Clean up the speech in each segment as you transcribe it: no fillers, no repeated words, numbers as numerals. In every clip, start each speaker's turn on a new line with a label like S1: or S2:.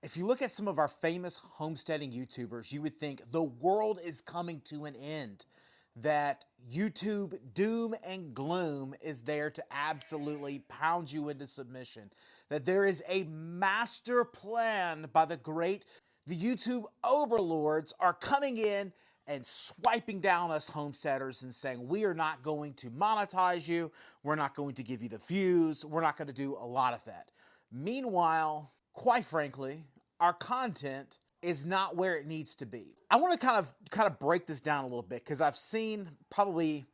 S1: If you look at some of our famous homesteading YouTubers, you would think the world is coming to an end, that YouTube doom and gloom is there to absolutely pound you into submission, that there is a master plan by the YouTube overlords are coming in and swiping down us homesteaders and saying, we are not going to monetize you, we're not going to give you the views, we're not going to do a lot of that. Meanwhile, quite frankly, our content is not where it needs to be. I want to kind of break this down a little bit because I've seen probably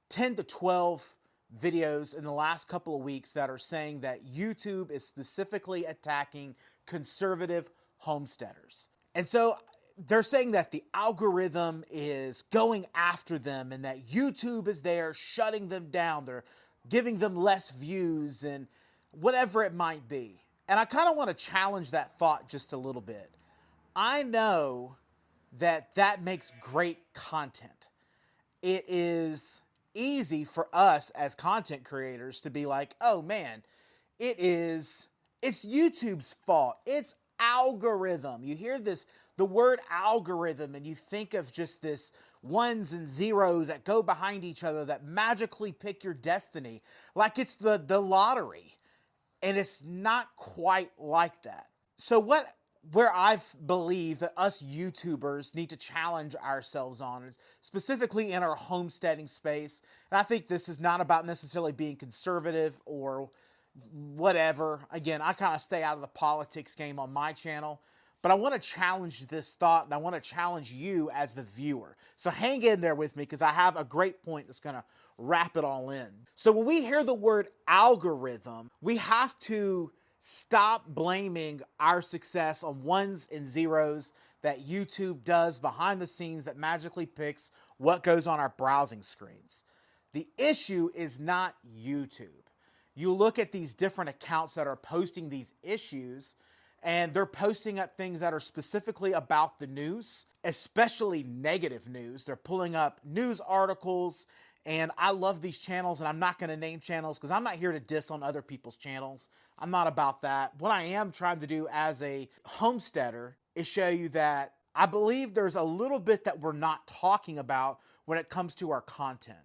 S1: 10 to 12 videos in the last couple of weeks that are saying that YouTube is specifically attacking conservative homesteaders. And so they're saying that the algorithm is going after them and that YouTube is there shutting them down. They're giving them less views and whatever it might be. And I kind of want to challenge that thought just a little bit. I know that that makes great content. It is easy for us as content creators to be like, oh man, it's YouTube's fault. It's algorithm. You hear the word algorithm, and you think of just this ones and zeros that go behind each other that magically pick your destiny, like it's the lottery. And it's not quite like that. So where I've believed that us YouTubers need to challenge ourselves on, specifically in our homesteading space, and I think this is not about necessarily being conservative or whatever. Again, I kind of stay out of the politics game on my channel, but I want to challenge this thought, and I want to challenge you as the viewer. So hang in there with me because I have a great point that's going to wrap it all in. So when we hear the word algorithm, we have to stop blaming our success on ones and zeros that YouTube does behind the scenes that magically picks what goes on our browsing screens. The issue is not YouTube. You look at these different accounts that are posting these issues, and they're posting up things that are specifically about the news, especially negative news. They're pulling up news articles, and I love these channels, and I'm not going to name channels because I'm not here to diss on other people's channels. I'm not about that. What I am trying to do as a homesteader is show you that I believe there's a little bit that we're not talking about when it comes to our content.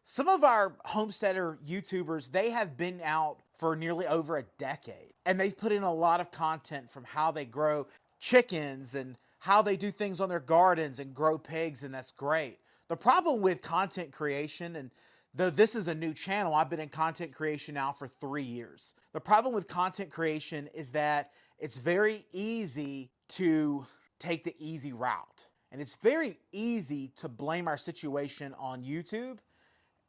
S1: Some of our homesteader YouTubers, they have been out for nearly over a decade, and they've put in a lot of content from how they grow chickens and how they do things on their gardens and grow pigs, and that's great. The problem with content creation, and though this is a new channel, I've been in content creation now for 3 years. The problem with content creation is that it's very easy to take the easy route. And it's very easy to blame our situation on YouTube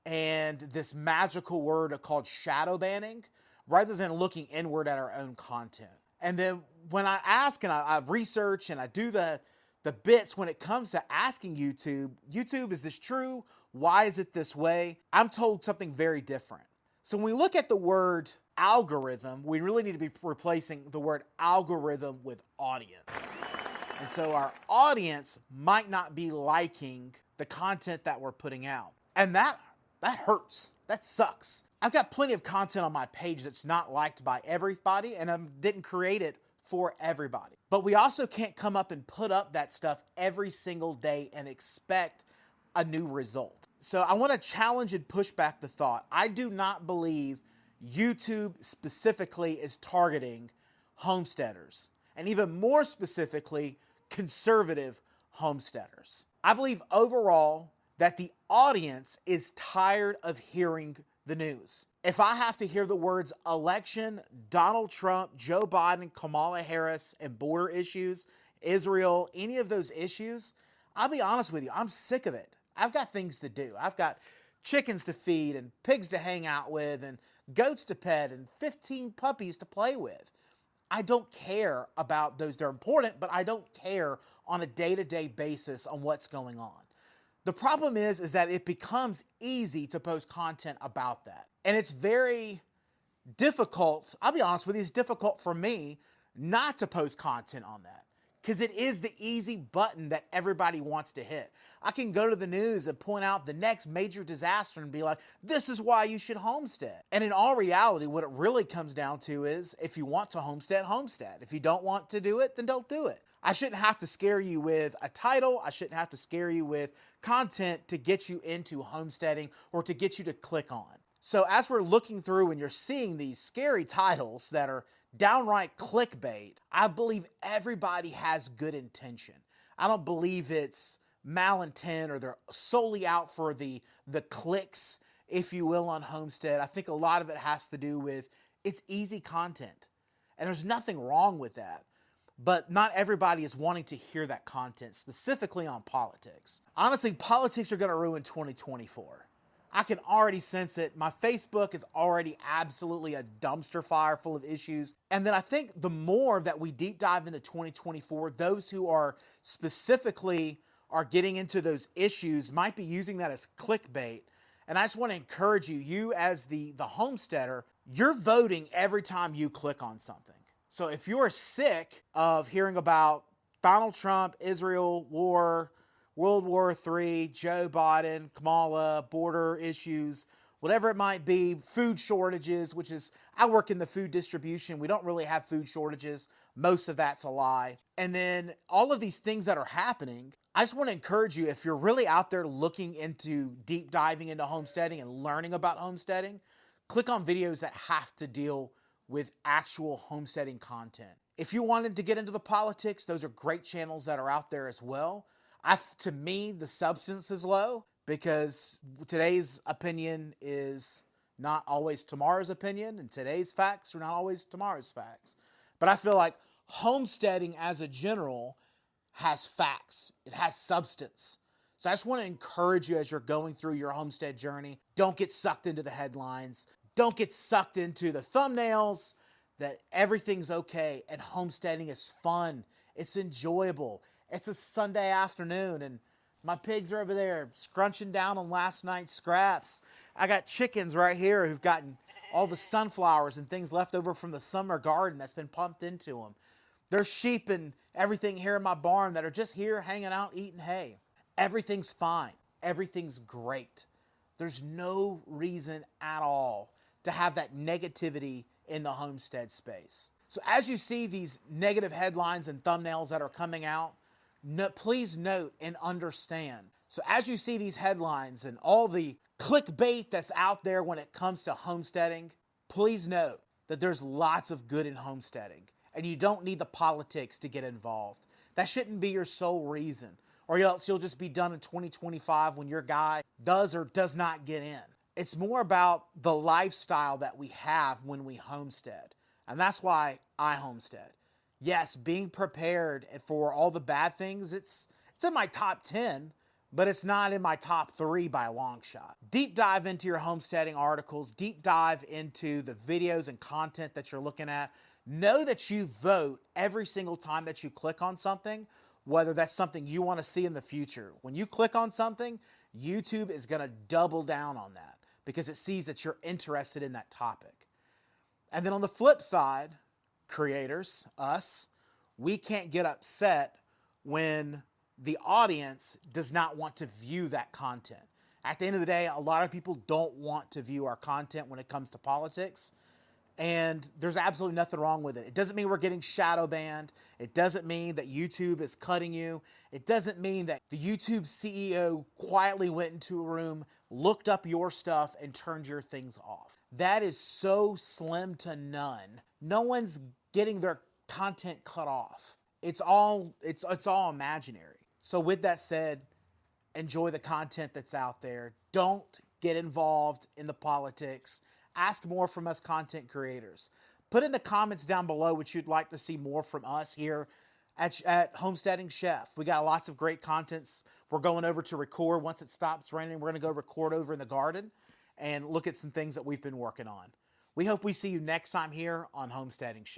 S1: and this magical word called shadow banning, rather than looking inward at our own content. And then when I ask and I research and I do the bits when it comes to asking YouTube, is this true? Why is it this way? I'm told something very different. So when we look at the word algorithm, we really need to be replacing the word algorithm with audience. And so our audience might not be liking the content that we're putting out. And that hurts. That sucks. I've got plenty of content on my page that's not liked by everybody, and I didn't create it for everybody. But we also can't come up and put up that stuff every single day and expect a new result. So I want to challenge and push back the thought. I do not believe YouTube specifically is targeting homesteaders, and even more specifically, conservative homesteaders. I believe overall that the audience is tired of hearing the news. If I have to hear the words election, Donald Trump, Joe Biden, Kamala Harris, and border issues, Israel, any of those issues, I'll be honest with you, I'm sick of it. I've got things to do. I've got chickens to feed and pigs to hang out with and goats to pet and 15 puppies to play with. I don't care about those. They're important, but I don't care on a day-to-day basis on what's going on. The problem is that it becomes easy to post content about that. And it's very difficult, I'll be honest with you, it's difficult for me not to post content on that. because it is the easy button that everybody wants to hit. I can go to the news and point out the next major disaster and be like, this is why you should homestead. And in all reality, what it really comes down to is, if you want to homestead, homestead. If you don't want to do it, then don't do it. I shouldn't have to scare you with a title. I shouldn't have to scare you with content to get you into homesteading or to get you to click on. So as we're looking through and you're seeing these scary titles that are downright clickbait, I believe everybody has good intention. I don't believe it's malintent or they're solely out for the clicks, if you will, on Homestead. I think a lot of it has to do with it's easy content. And there's nothing wrong with that. But not everybody is wanting to hear that content, specifically on politics. Honestly, politics are going to ruin 2024. I can already sense it. My Facebook is already absolutely a dumpster fire full of issues. And then I think the more that we deep dive into 2024, those who are specifically are getting into those issues might be using that as clickbait. And I just want to encourage you, you as the homesteader, you're voting every time you click on something. So if you're sick of hearing about Donald Trump, Israel, war, World War III, Joe Biden, Kamala, border issues, whatever it might be, food shortages, which is, I work in the food distribution. We don't really have food shortages. Most of that's a lie. And then all of these things that are happening, I just want to encourage you, if you're really out there looking into deep diving into homesteading and learning about homesteading, click on videos that have to deal with actual homesteading content. If you wanted to get into the politics, those are great channels that are out there as well. To me, the substance is low because today's opinion is not always tomorrow's opinion, and today's facts are not always tomorrow's facts. But I feel like homesteading as a general has facts. It has substance. So I just want to encourage you as you're going through your homestead journey, don't get sucked into the headlines. Don't get sucked into the thumbnails, that everything's okay and homesteading is fun. It's enjoyable. It's a Sunday afternoon and my pigs are over there scrunching down on last night's scraps. I got chickens right here who've gotten all the sunflowers and things left over from the summer garden that's been pumped into them. There's sheep and everything here in my barn that are just here hanging out eating hay. Everything's fine. Everything's great. There's no reason at all to have that negativity in the homestead space. So as you see these negative headlines and thumbnails that are coming out, please note and understand. So as you see these headlines and all the clickbait that's out there when it comes to homesteading, please note that there's lots of good in homesteading and you don't need the politics to get involved. That shouldn't be your sole reason, or else you'll just be done in 2025 when your guy does or does not get in. It's more about the lifestyle that we have when we homestead. And that's why I homestead. Yes, being prepared for all the bad things, it's in my top 10, but it's not in my top 3 by a long shot. Deep dive into your homesteading articles, deep dive into the videos and content that you're looking at. Know that you vote every single time that you click on something, whether that's something you want to see in the future. When you click on something, YouTube is going to double down on that because it sees that you're interested in that topic. And then on the flip side, creators, us, we can't get upset when the audience does not want to view that content. At the end of the day, a lot of people don't want to view our content when it comes to politics, and there's absolutely nothing wrong with it. It doesn't mean we're getting shadow banned. It doesn't mean that YouTube is cutting you. It doesn't mean that the YouTube CEO quietly went into a room, looked up your stuff, and turned your things off. That is so slim to none. No one's getting their content cut off. It's all imaginary. So with that said, enjoy the content that's out there. Don't get involved in the politics. Ask more from us content creators. Put in the comments down below what you'd like to see more from us here at Homesteading Chef. We got lots of great contents. We're going over to record. Once it stops raining, we're going to go record over in the garden and look at some things that we've been working on. We hope we see you next time here on Homesteading Chef.